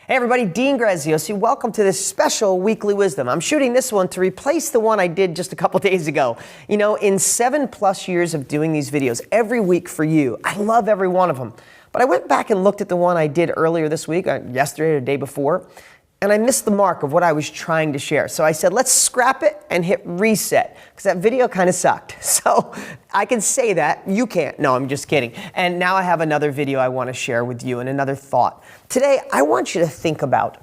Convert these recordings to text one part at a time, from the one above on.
Hey everybody, Dean Graziosi. Welcome to this special weekly wisdom. I'm shooting this one to replace the one I did just a couple days ago. You know, in 7+ years of doing these videos every week for you, I love every one of them. But I went back and looked at the one I did earlier this week, yesterday or the day before, and I missed the mark of what I was trying to share. So I said, let's scrap it and hit reset, because that video kind of sucked. So I can say that, you can't. No, I'm just kidding. And now I have another video I want to share with you and another thought. Today, I want you to think about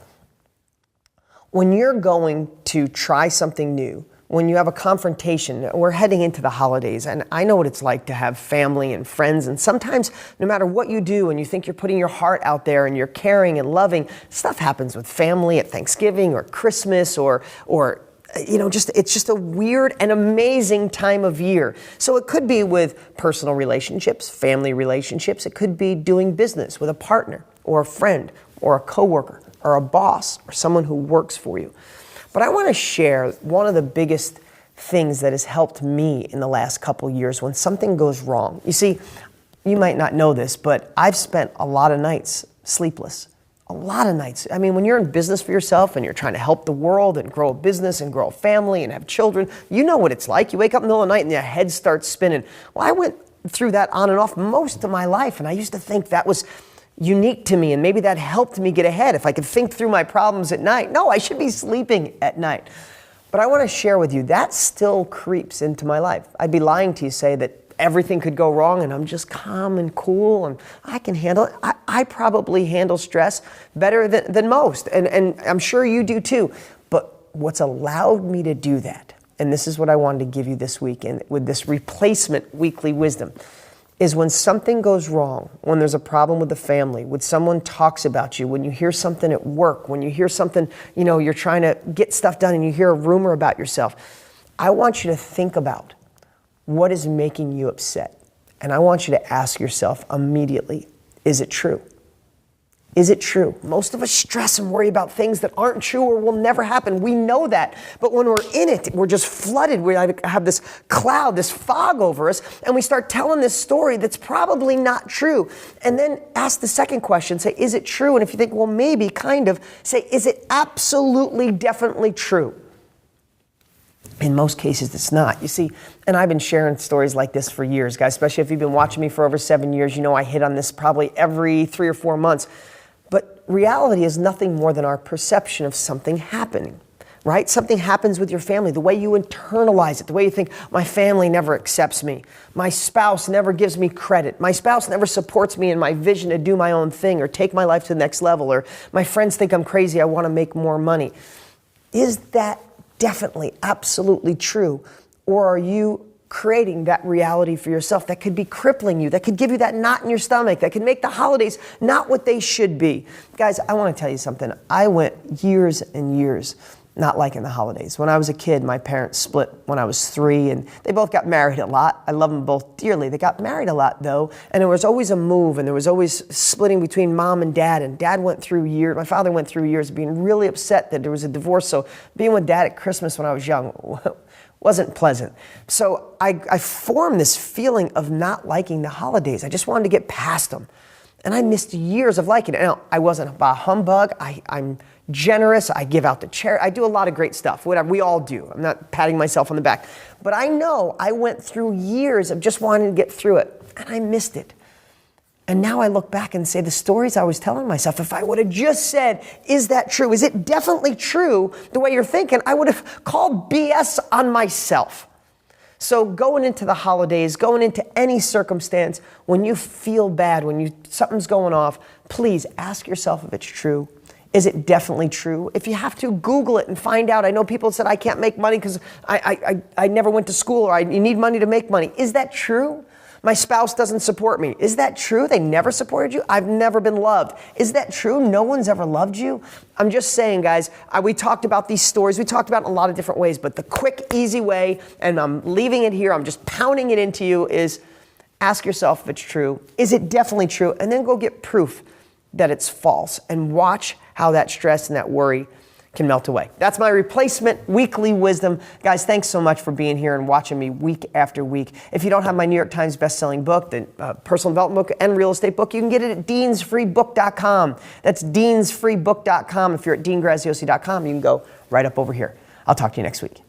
when you're going to try something new, when you have a confrontation. We're heading into the holidays, and I know what it's like to have family and friends, and sometimes no matter what you do and you think you're putting your heart out there and you're caring and loving, stuff happens with family at Thanksgiving or Christmas or you know, it's just a weird and amazing time of year. So it could be with personal relationships, family relationships. It could be doing business with a partner or a friend or a coworker or a boss or someone who works for you. But I want to share one of the biggest things that has helped me in the last couple years when something goes wrong. You see, you might not know this, but I've spent a lot of nights sleepless. A lot of nights. I mean, when you're in business for yourself and you're trying to help the world and grow a business and grow a family and have children, you know what it's like. You wake up in the middle of the night and your head starts spinning. Well, I went through that on and off most of my life, and I used to think that was unique to me, and maybe that helped me get ahead. If I could think through my problems at night, no, I should be sleeping at night. But I want to share with you, that still creeps into my life. I'd be lying to you say that everything could go wrong and I'm just calm and cool and I can handle it. I probably handle stress better than most, and I'm sure you do too. But what's allowed me to do that, and this is what I wanted to give you this weekend with this replacement weekly wisdom, is when something goes wrong, when there's a problem with the family, when someone talks about you, when you hear something at work, when you hear something, you know, you're trying to get stuff done and you hear a rumor about yourself, I want you to think about what is making you upset. And I want you to ask yourself immediately, is it true? Is it true? Most of us stress and worry about things that aren't true or will never happen. We know that. But when we're in it, we're just flooded. We have this cloud, this fog over us, and we start telling this story that's probably not true. And then ask the second question, say, is it true? And if you think, well, maybe, kind of, say, is it absolutely, definitely true? In most cases, it's not. You see, and I've been sharing stories like this for years, guys, especially if you've been watching me for over 7 years. You know I hit on this probably every 3 or 4 months. But reality is nothing more than our perception of something happening, right? Something happens with your family, the way you internalize it, the way you think, my family never accepts me. My spouse never gives me credit. My spouse never supports me in my vision to do my own thing or take my life to the next level. Or my friends think I'm crazy, I want to make more money. Is that definitely, absolutely true? Or are you creating that reality for yourself that could be crippling you, that could give you that knot in your stomach, that could make the holidays not what they should be? Guys, I want to tell you something. I went years and years not liking the holidays. When I was a kid, my parents split when I was 3, and they both got married a lot. I love them both dearly. They got married a lot, though, and there was always a move, and there was always splitting between mom and dad, and dad went through years, my father went through years of being really upset that there was a divorce, so being with dad at Christmas when I was young wasn't pleasant. So I formed this feeling of not liking the holidays. I just wanted to get past them. And I missed years of liking it. Now, I wasn't a humbug. I'm generous. I give out to charity. I do a lot of great stuff, whatever. We all do. I'm not patting myself on the back. But I know I went through years of just wanting to get through it, and I missed it. And now I look back and say the stories I was telling myself, if I would have just said, is that true? Is it definitely true the way you're thinking? I would have called BS on myself. So going into the holidays, going into any circumstance, when you feel bad, when something's going off, please ask yourself if it's true. Is it definitely true? If you have to, Google it and find out. I know people said, I can't make money because I never went to school, or you need money to make money. Is that true? My spouse doesn't support me. Is that true? They never supported you? I've never been loved. Is that true? No one's ever loved you? I'm just saying, guys, we talked about these stories. We talked about it in a lot of different ways, but the quick, easy way, and I'm leaving it here, I'm just pounding it into you, is ask yourself if it's true. Is it definitely true? And then go get proof that it's false, and watch how that stress and that worry can melt away. That's my replacement weekly wisdom. Guys, thanks so much for being here and watching me week after week. If you don't have my New York Times best-selling book, the personal development book and real estate book, you can get it at deansfreebook.com. That's deansfreebook.com. If you're at deangraziosi.com, you can go right up over here. I'll talk to you next week.